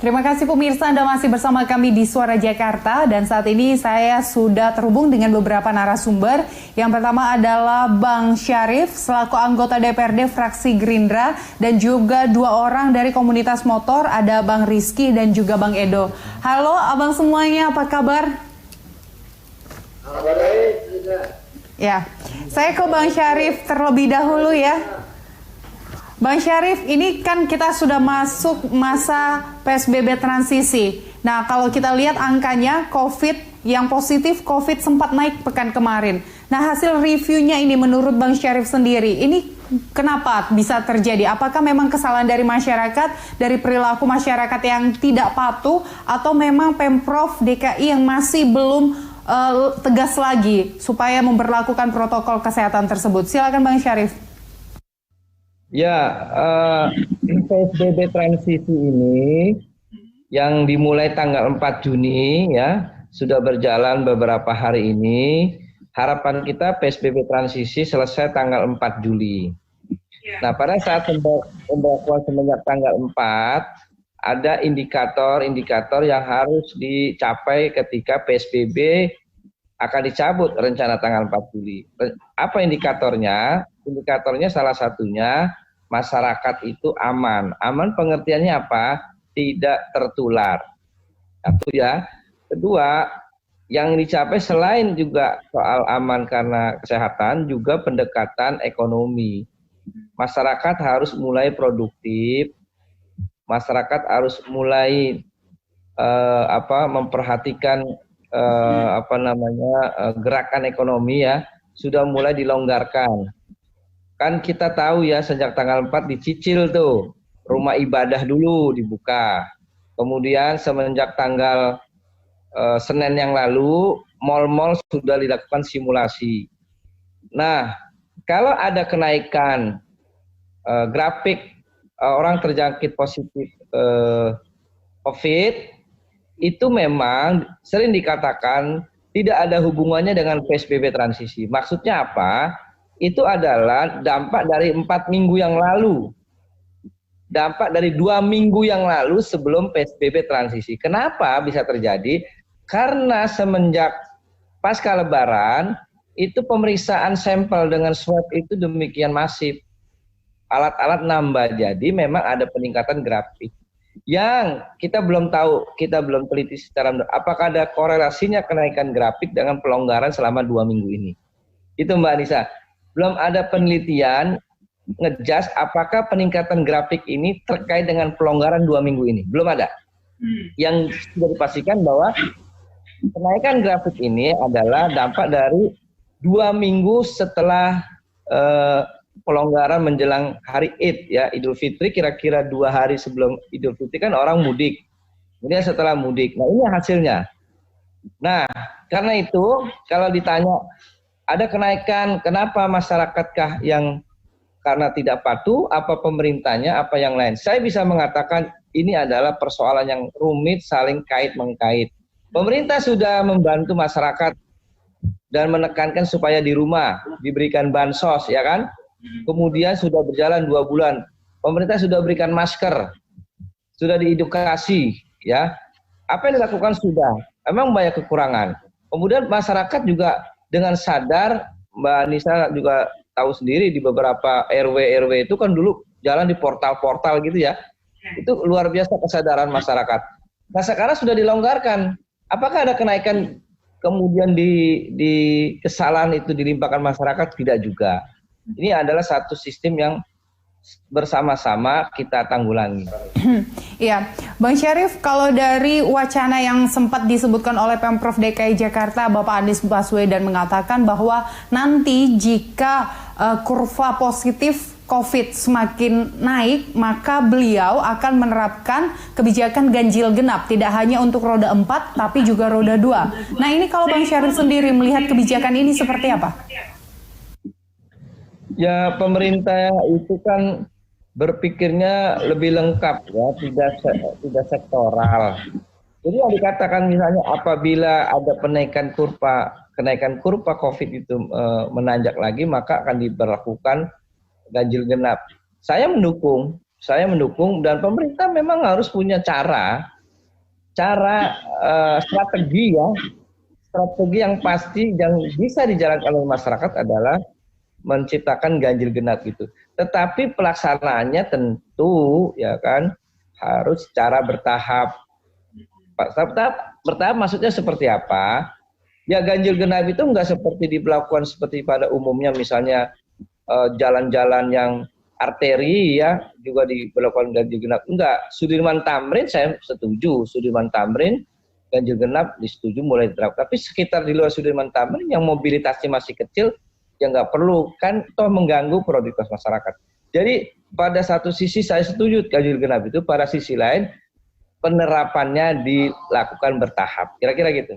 Terima kasih pemirsa, Anda masih bersama kami di Suara Jakarta dan saat ini saya sudah terhubung dengan beberapa narasumber. Yang pertama adalah Bang Syarif selaku anggota DPRD fraksi Gerindra dan juga dua orang dari komunitas motor, ada Bang Rizky dan juga Bang Edo. Halo abang semuanya, apa kabar? Ya, saya ke Bang Syarif terlebih dahulu ya. Bang Syarif, ini kan kita sudah masuk masa PSBB transisi. Nah, kalau kita lihat angkanya yang positif COVID sempat naik pekan kemarin. Nah, hasil reviewnya ini menurut Bang Syarif sendiri, ini kenapa bisa terjadi? Apakah memang kesalahan dari masyarakat, dari perilaku masyarakat yang tidak patuh, atau memang Pemprov DKI yang masih belum tegas lagi supaya memberlakukan protokol kesehatan tersebut? Silakan Bang Syarif. Ya, PSBB transisi ini yang dimulai tanggal 4 Juni ya, sudah berjalan beberapa hari ini. Harapan kita PSBB transisi selesai tanggal 4 Juli. Nah, pada saat pemberlakuan semenjak tanggal 4, ada indikator-indikator yang harus dicapai ketika PSBB akan dicabut rencana tanggal 4 Juli. Apa indikatornya? Indikatornya salah satunya masyarakat itu aman. Aman pengertiannya apa? Tidak tertular. Satu ya. Kedua, yang dicapai selain juga soal aman karena kesehatan, juga pendekatan ekonomi. Masyarakat harus mulai produktif. Masyarakat harus mulai memperhatikan gerakan ekonomi ya. Sudah mulai dilonggarkan. Kan kita tahu ya, sejak tanggal 4 dicicil tuh, rumah ibadah dulu dibuka. Kemudian semenjak tanggal Senin yang lalu, mal-mal sudah dilakukan simulasi. Nah, kalau ada kenaikan grafik orang terjangkit positif COVID, itu memang sering dikatakan tidak ada hubungannya dengan PSBB transisi. Maksudnya apa? Itu adalah dampak dari 4 minggu yang lalu. Dampak dari 2 minggu yang lalu sebelum PSBB transisi. Kenapa bisa terjadi? Karena semenjak pasca Lebaran, itu pemeriksaan sampel dengan swab itu demikian masif. Alat-alat nambah, jadi memang ada peningkatan grafik. Yang kita belum tahu, kita belum teliti secara benar, apakah ada korelasinya kenaikan grafik dengan pelonggaran selama 2 minggu ini. Itu Mbak Anissa. Belum ada penelitian ngejas apakah peningkatan grafik ini terkait dengan pelonggaran 2 minggu ini. Belum ada. Yang sudah dipastikan bahwa kenaikan grafik ini adalah dampak dari 2 minggu setelah pelonggaran menjelang hari Id ya, Idul Fitri, kira-kira 2 hari sebelum Idul Fitri kan orang mudik. Kemudian setelah mudik. Nah, ini hasilnya. Nah, karena itu kalau ditanya ada kenaikan, kenapa masyrakatkah yang karena tidak patuh, apa pemerintahnya, apa yang lain? Saya bisa mengatakan ini adalah persoalan yang rumit, saling kait-mengkait. Pemerintah sudah membantu masyarakat dan menekankan supaya di rumah, diberikan bansos, ya kan? Kemudian sudah berjalan 2 bulan, pemerintah sudah berikan masker, sudah diedukasi, ya. Apa yang dilakukan sudah, memang banyak kekurangan. Kemudian masyarakat juga dengan sadar, Mbak Nisa juga tahu sendiri di beberapa RW itu kan dulu jalan di portal-portal gitu ya. Itu luar biasa kesadaran masyarakat. Nah, sekarang sudah dilonggarkan. Apakah ada kenaikan kemudian di kesalahan itu dilimpahkan masyarakat? Tidak juga. Ini adalah satu sistem yang bersama-sama kita tanggulangi. Iya, Bang Syarif, kalau dari wacana yang sempat disebutkan oleh Pemprov DKI Jakarta, Bapak Anies Baswedan mengatakan bahwa nanti jika kurva positif COVID semakin naik, maka beliau akan menerapkan kebijakan ganjil genap, tidak hanya untuk roda 4, tapi juga roda 2. Nah, ini kalau Bang Syarif sendiri melihat kebijakan ini seperti apa? Ya, pemerintah itu kan berpikirnya lebih lengkap ya, tidak sektoral. Jadi yang dikatakan misalnya apabila ada kenaikan kurva COVID itu menanjak lagi, maka akan diberlakukan ganjil genap. Saya mendukung dan pemerintah memang harus punya cara cara strategi ya, strategi yang pasti yang bisa dijalankan oleh masyarakat adalah menciptakan ganjil genap gitu. Tetapi pelaksanaannya tentu ya kan harus secara bertahap. Bertahap maksudnya seperti apa? Ya ganjil genap itu enggak seperti diberlakukan seperti pada umumnya, misalnya jalan-jalan yang arteri ya juga diberlakukan ganjil genap. Enggak, Sudirman Tamrin saya setuju, Sudirman Tamrin ganjil genap disetujui mulai diterapkan. Tapi sekitar di luar Sudirman Tamrin yang mobilitasnya masih kecil, ya nggak perlu, kan toh mengganggu produktivitas masyarakat. Jadi pada satu sisi saya setuju ganjil genap itu, pada sisi lain penerapannya dilakukan bertahap. Kira-kira gitu.